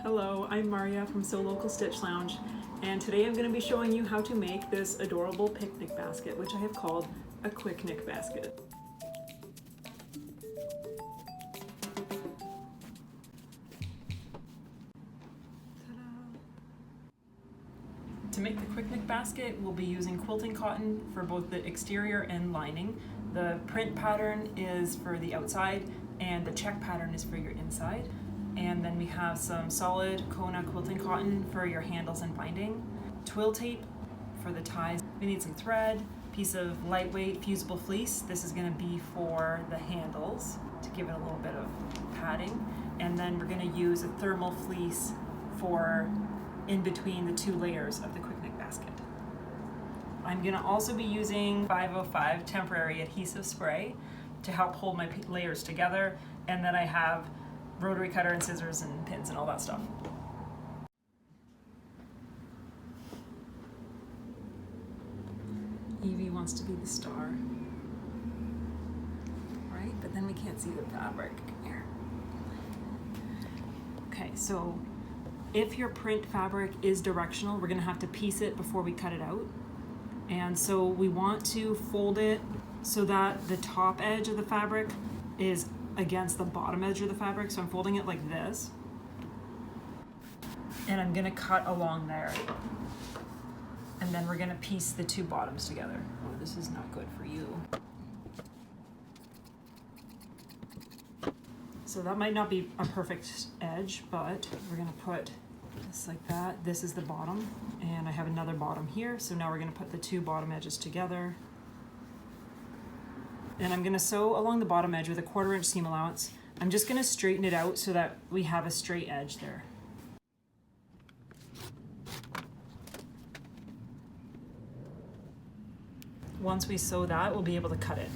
Hello, I'm Maria from Sew Local Stitch Lounge, and today I'm going to be showing you how to make this adorable picnic basket, which I have called a Quick-nic basket. To make the Quick-nic basket, we'll be using quilting cotton for both the exterior and lining. The print pattern is for the outside, and the check pattern is for your inside. And then we have some solid Kona quilting cotton for your handles and binding, twill tape for the ties. We need some thread, piece of lightweight fusible fleece. This is going to be for the handles to give it a little bit of padding. And then we're going to use a thermal fleece for in between the two layers of the Quick-nic basket. I'm going to also be using 505 temporary adhesive spray to help hold my layers together, and then I have rotary cutter and scissors and pins and all that stuff. Evie wants to be the star, right? But then we can't see the fabric. Here. Okay, so if your print fabric is directional, we're gonna have to piece it before we cut it out. And so we want to fold it so that the top edge of the fabric is against the bottom edge of the fabric. So I'm folding it like this, and I'm gonna cut along there. And then we're gonna piece the two bottoms together. Oh, this is not good for you. So that might not be a perfect edge, but we're gonna put this like that. This is the bottom, and I have another bottom here. So now we're gonna put the two bottom edges together. And I'm gonna sew along the bottom edge with a 1/4 inch seam allowance. I'm just gonna straighten it out so that we have a straight edge there. Once we sew that, we'll be able to cut it.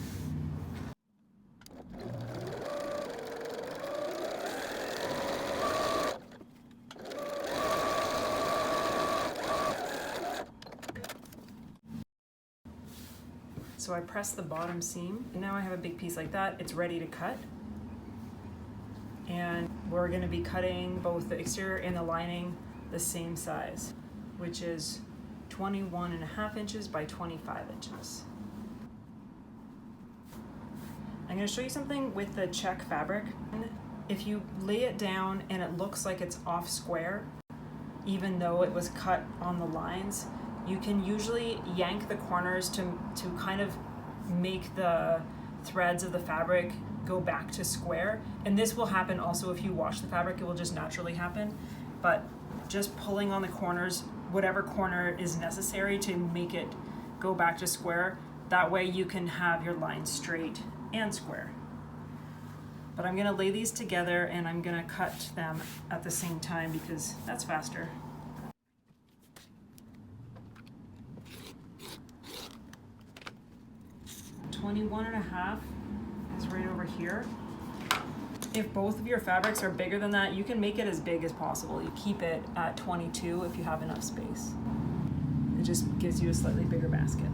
So I press the bottom seam, and now I have a big piece like that. It's ready to cut. And we're gonna be cutting both the exterior and the lining the same size, which is 21.5 inches by 25 inches. I'm gonna show you something with the check fabric. If you lay it down and it looks like it's off square, even though it was cut on the lines, you can usually yank the corners to kind of make the threads of the fabric go back to square. And this will happen also if you wash the fabric, it will just naturally happen. But just pulling on the corners, whatever corner is necessary to make it go back to square, that way you can have your lines straight and square. But I'm gonna lay these together and I'm gonna cut them at the same time because that's faster. 21.5 is right over here. If both of your fabrics are bigger than that, you can make it as big as possible. You keep it at 22 if you have enough space. It just gives you a slightly bigger basket.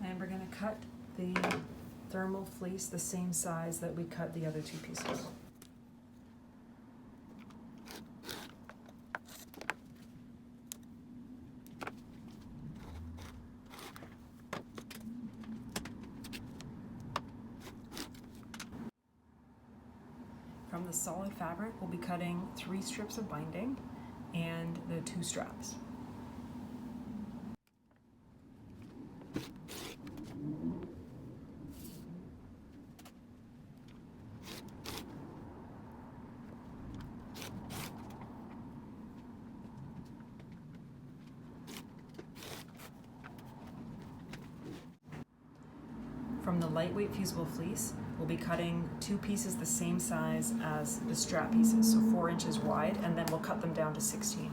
And we're going to cut the thermal fleece the same size that we cut the other two pieces. From the solid fabric, we'll be cutting 3 strips of binding and the 2 straps. From the lightweight fusible fleece, we'll be cutting 2 pieces the same size as the strap pieces, so 4 inches wide, and then we'll cut them down to 16.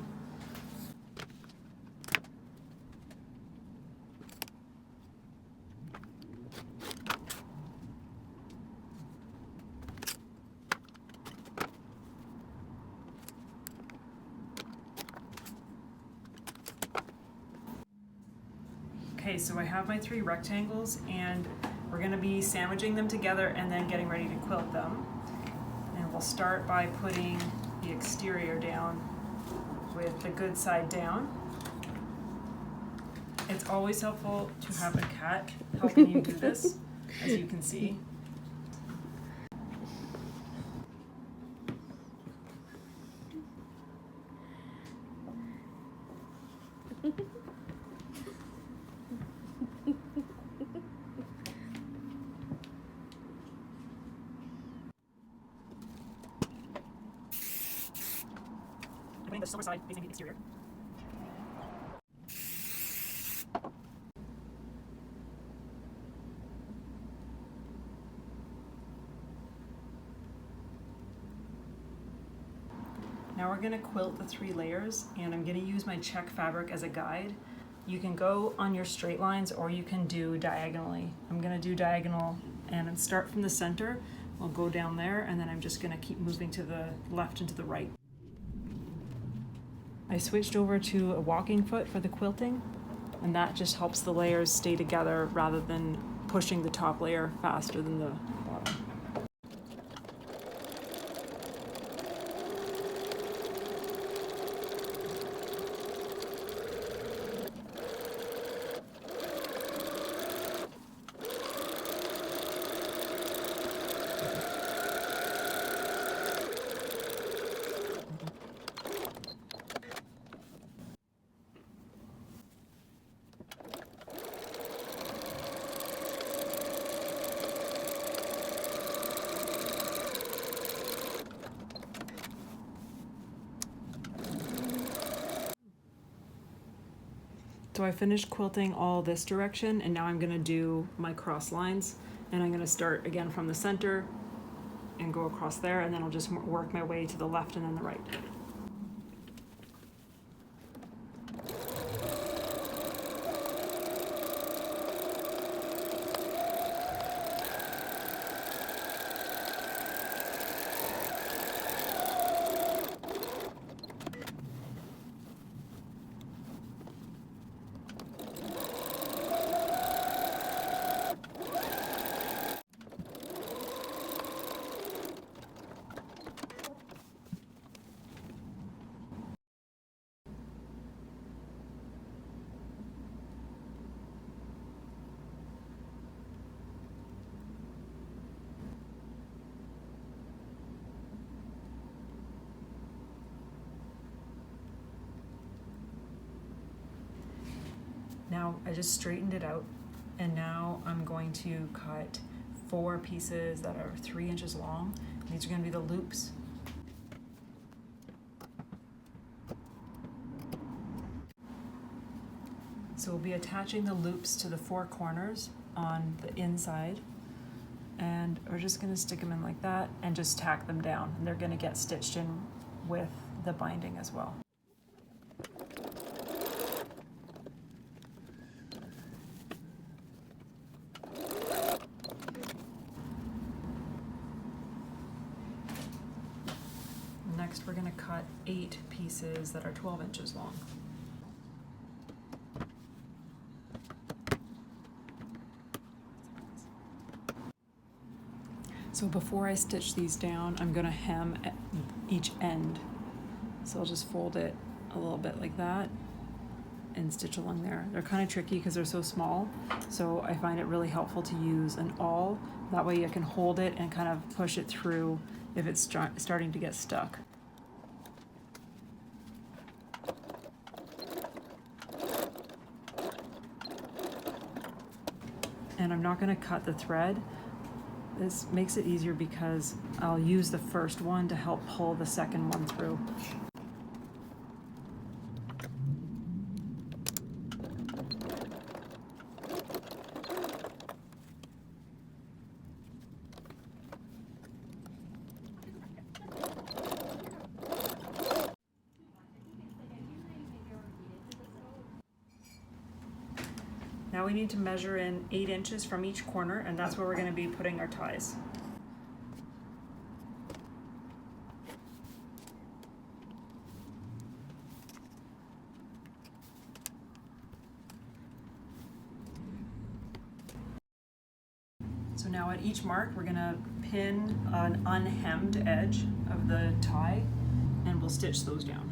Okay, so I have my 3 rectangles and we're gonna be sandwiching them together and then getting ready to quilt them. And we'll start by putting the exterior down with the good side down. It's always helpful to have a cat helping you do this, as you can see. Putting the silver side facing the exterior. Now we're gonna quilt the 3 layers, and I'm gonna use my check fabric as a guide. You can go on your straight lines or you can do diagonally. I'm gonna do diagonal and start from the center. I'll go down there and then I'm just gonna keep moving to the left and to the right. I switched over to a walking foot for the quilting, and that just helps the layers stay together rather than pushing the top layer faster than the bottom. So I finished quilting all this direction, and now I'm gonna do my cross lines, and I'm gonna start again from the center and go across there, and then I'll just work my way to the left and then the right. Now I just straightened it out, and now I'm going to cut 4 pieces that are 3 inches long. These are going to be the loops. So we'll be attaching the loops to the 4 corners on the inside, and we're just going to stick them in like that and just tack them down, and they're going to get stitched in with the binding as well. Next, we're going to cut 8 pieces that are 12 inches long. So before I stitch these down, I'm going to hem at each end. So I'll just fold it a little bit like that and stitch along there. They're kind of tricky because they're so small, so I find it really helpful to use an awl. That way you can hold it and kind of push it through if it's starting to get stuck. And I'm not going to cut the thread. This makes it easier because I'll use the first one to help pull the second one through. Now we need to measure in 8 inches from each corner, and that's where we're going to be putting our ties. Now at each mark, we're gonna pin an unhemmed edge of the tie and we'll stitch those down.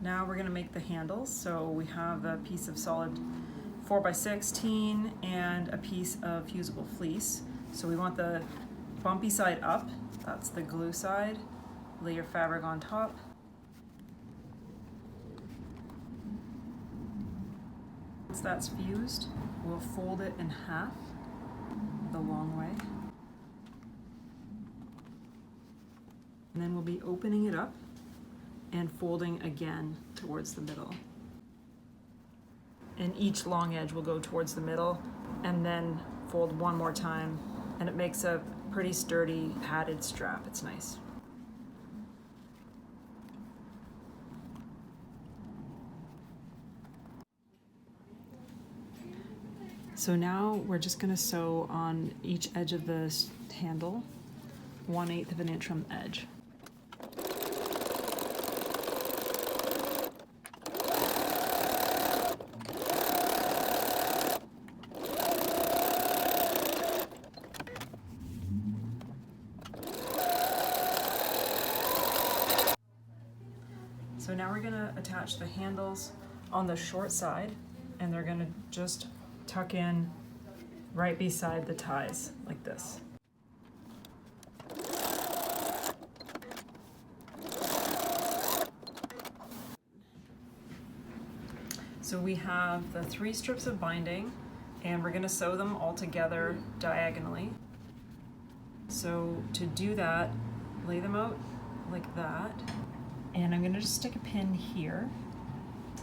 Now we're going to make the handles. So we have a piece of solid 4x16 and a piece of fusible fleece. So we want the bumpy side up, that's the glue side. Lay your fabric on top. Once that's fused, we'll fold it in half the long way. And then we'll be opening it up and folding again towards the middle. And each long edge will go towards the middle and then fold one more time, and it makes a pretty sturdy padded strap. It's nice. So now we're just gonna sew on each edge of the handle, 1/8 of an inch from the edge. So now we're gonna attach the handles on the short side, and they're gonna just tuck in right beside the ties, like this. So we have the 3 strips of binding, and we're gonna sew them all together diagonally. So to do that, lay them out like that. And I'm gonna just stick a pin here.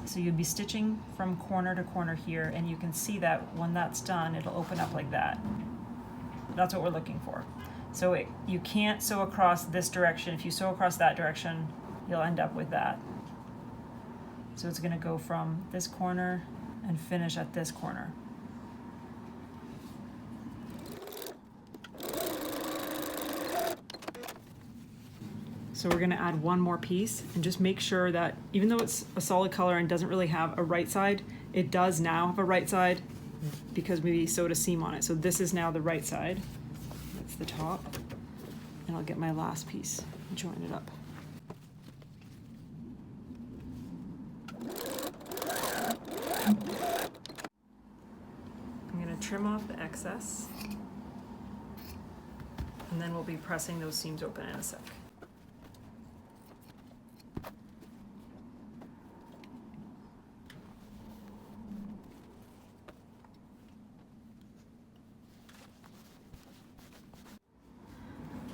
So you'd be stitching from corner to corner here, and you can see that when that's done, it'll open up like that. That's what we're looking for. So you can't sew across this direction. If you sew across that direction, you'll end up with that. So it's gonna go from this corner and finish at this corner. So we're gonna add one more piece, and just make sure that even though it's a solid color and doesn't really have a right side, it does now have a right side because we sewed a seam on it. So this is now the right side. That's the top. And I'll get my last piece and join it up. I'm gonna trim off the excess, and then we'll be pressing those seams open in a sec.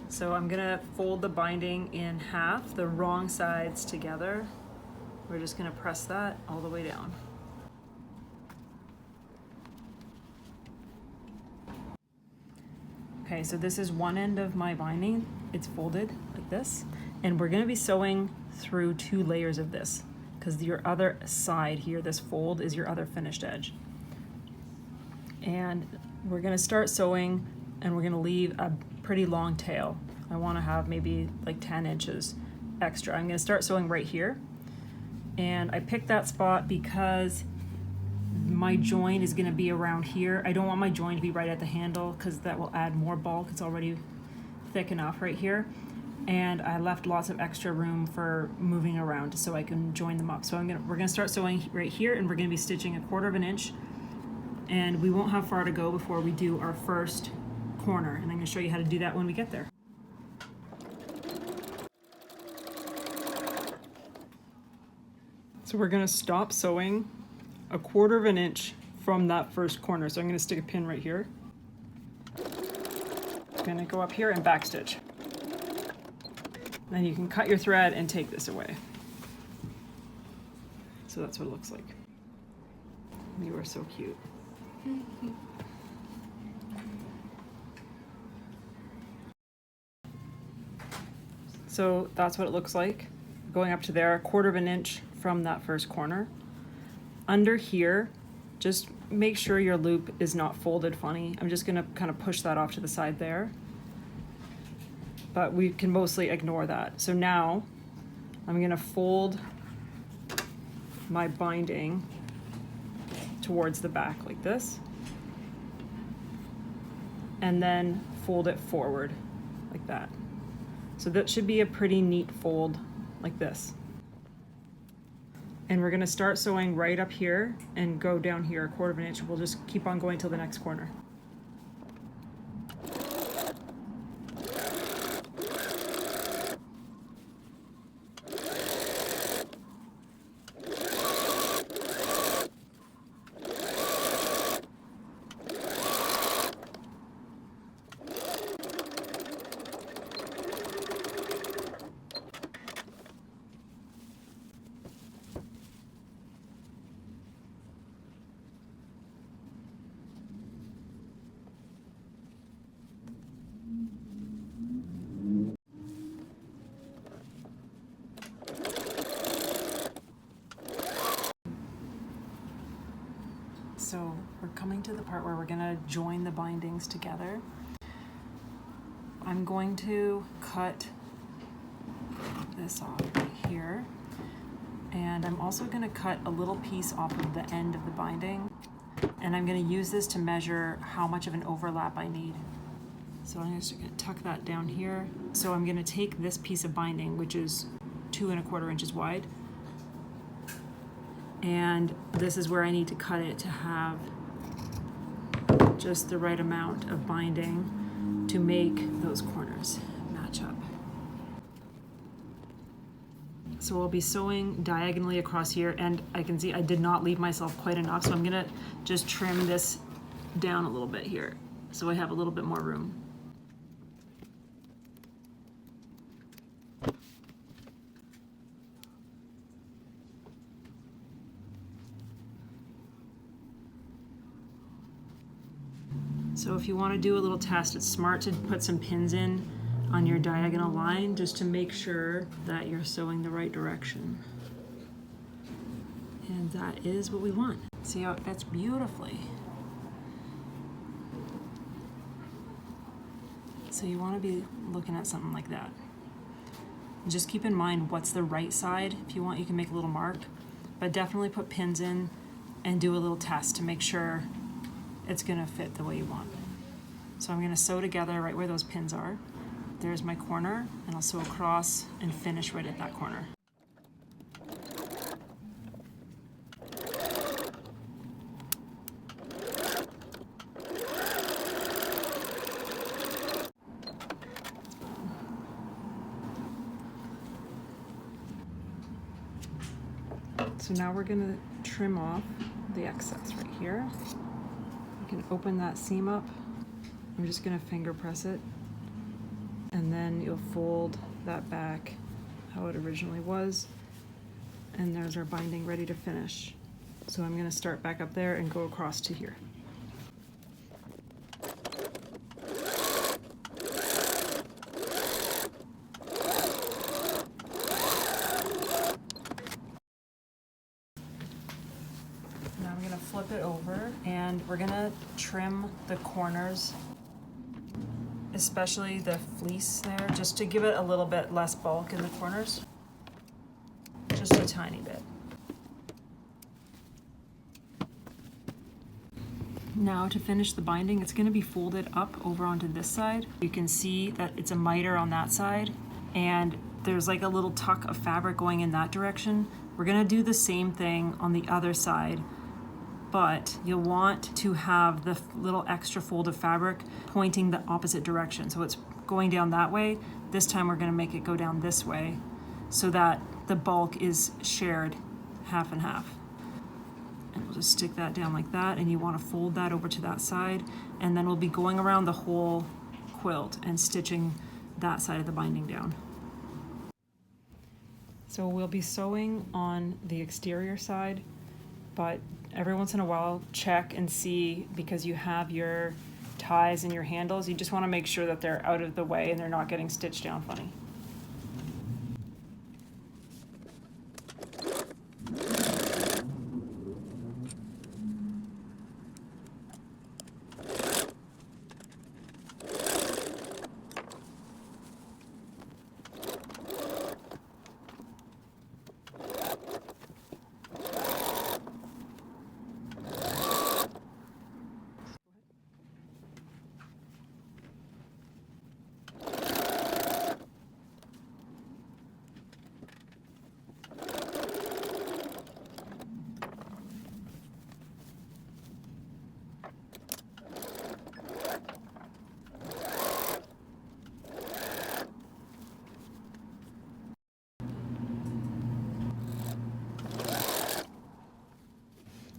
So I'm gonna fold the binding in half, the wrong sides together. We're just gonna press that all the way down. Okay, so this is one end of my binding. It's folded like this. And we're gonna be sewing through 2 layers of this, because your other side here, this fold, is your other finished edge. And we're gonna start sewing, and we're gonna leave a pretty long tail. I wanna have maybe like 10 inches extra. I'm gonna start sewing right here. And I picked that spot because my join is gonna be around here. I don't want my join to be right at the handle because that will add more bulk. It's already thick enough right here. And I left lots of extra room for moving around so I can join them up. So we're gonna start sewing right here, and we're gonna be stitching 1/4 of an inch. And we won't have far to go before we do our first corner. And I'm gonna show you how to do that when we get there. So we're gonna stop sewing 1/4 of an inch from that first corner. So I'm gonna stick a pin right here. I'm gonna go up here and backstitch. Then you can cut your thread and take this away. So that's what it looks like. You are so cute. So that's what it looks like. Going up to there, 1/4 of an inch from that first corner. Under here, Just make sure your loop is not folded funny. I'm just gonna kind of push that off to the side there. But we can mostly ignore that. So now I'm gonna fold my binding towards the back like this. And then fold it forward like that. So that should be a pretty neat fold like this. And we're gonna start sewing right up here and go down here 1/4 of an inch. We'll just keep on going till the next corner. So we're coming to the part where we're gonna join the bindings together. I'm going to cut this off right here. And I'm also gonna cut a little piece off of the end of the binding. And I'm gonna use this to measure how much of an overlap I need. So I'm just gonna tuck that down here. So I'm gonna take this piece of binding, which is 2 1/4 inches wide, and this is where I need to cut it to have just the right amount of binding to make those corners match up. So I'll be sewing diagonally across here, and I can see I did not leave myself quite enough, so I'm gonna just trim this down a little bit here so I have a little bit more room. So if you want to do a little test, it's smart to put some pins in on your diagonal line just to make sure that you're sewing the right direction. And that is what we want. See how it fits beautifully. So you want to be looking at something like that. Just keep in mind what's the right side. If you want, you can make a little mark, but definitely put pins in and do a little test to make sure it's gonna fit the way you want. So I'm gonna sew together right where those pins are. There's my corner, and I'll sew across and finish right at that corner. So now we're gonna trim off the excess right here. You can open that seam up. I'm just gonna finger press it, and then you'll fold that back how it originally was, and there's our binding ready to finish. So I'm gonna start back up there and go across to here. Now I'm gonna flip it over, and we're gonna trim the corners, especially the fleece there, just to give it a little bit less bulk in the corners. Just a tiny bit. Now to finish the binding, it's gonna be folded up over onto this side. You can see that it's a miter on that side, and there's like a little tuck of fabric going in that direction. We're gonna do the same thing on the other side, but you'll want to have the little extra fold of fabric pointing the opposite direction. So it's going down that way. This time we're gonna make it go down this way so that the bulk is shared half and half. And we'll just stick that down like that, and you wanna fold that over to that side, and then we'll be going around the whole quilt and stitching that side of the binding down. So we'll be sewing on the exterior side, but every once in a while check and see, because you have your ties and your handles, you just wanna make sure that they're out of the way and they're not getting stitched down funny.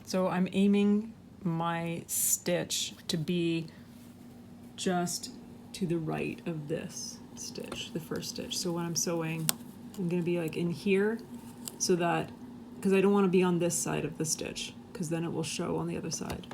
So I'm aiming my stitch to be just to the right of this stitch, the first stitch. So when I'm sewing, I'm gonna be like in here, so that, because I don't want to be on this side of the stitch, because then it will show on the other side.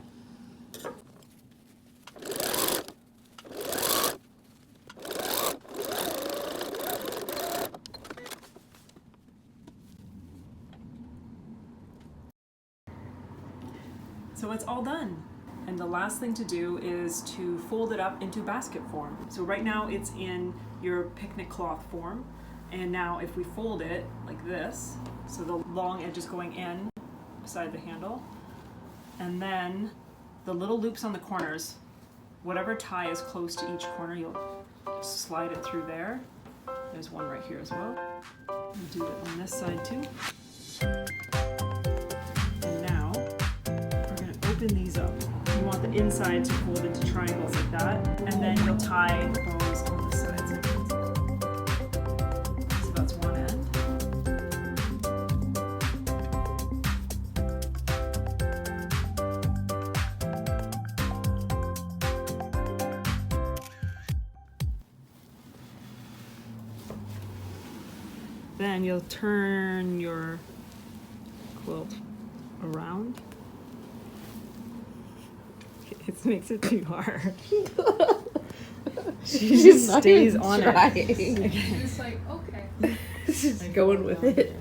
So it's all done. And the last thing to do is to fold it up into basket form. So right now it's in your picnic cloth form. And now if we fold it like this, so the long edge is going in beside the handle, and then the little loops on the corners, whatever tie is close to each corner, you'll slide it through there. There's one right here as well. We'll do it on this side too. These up. You want the inside to fold into triangles like that, and then you'll tie bows on the sides like this. So that's one end. Then you'll turn your quilt around. It makes it too hard. She just stays on it. She's like, okay. She's going with it.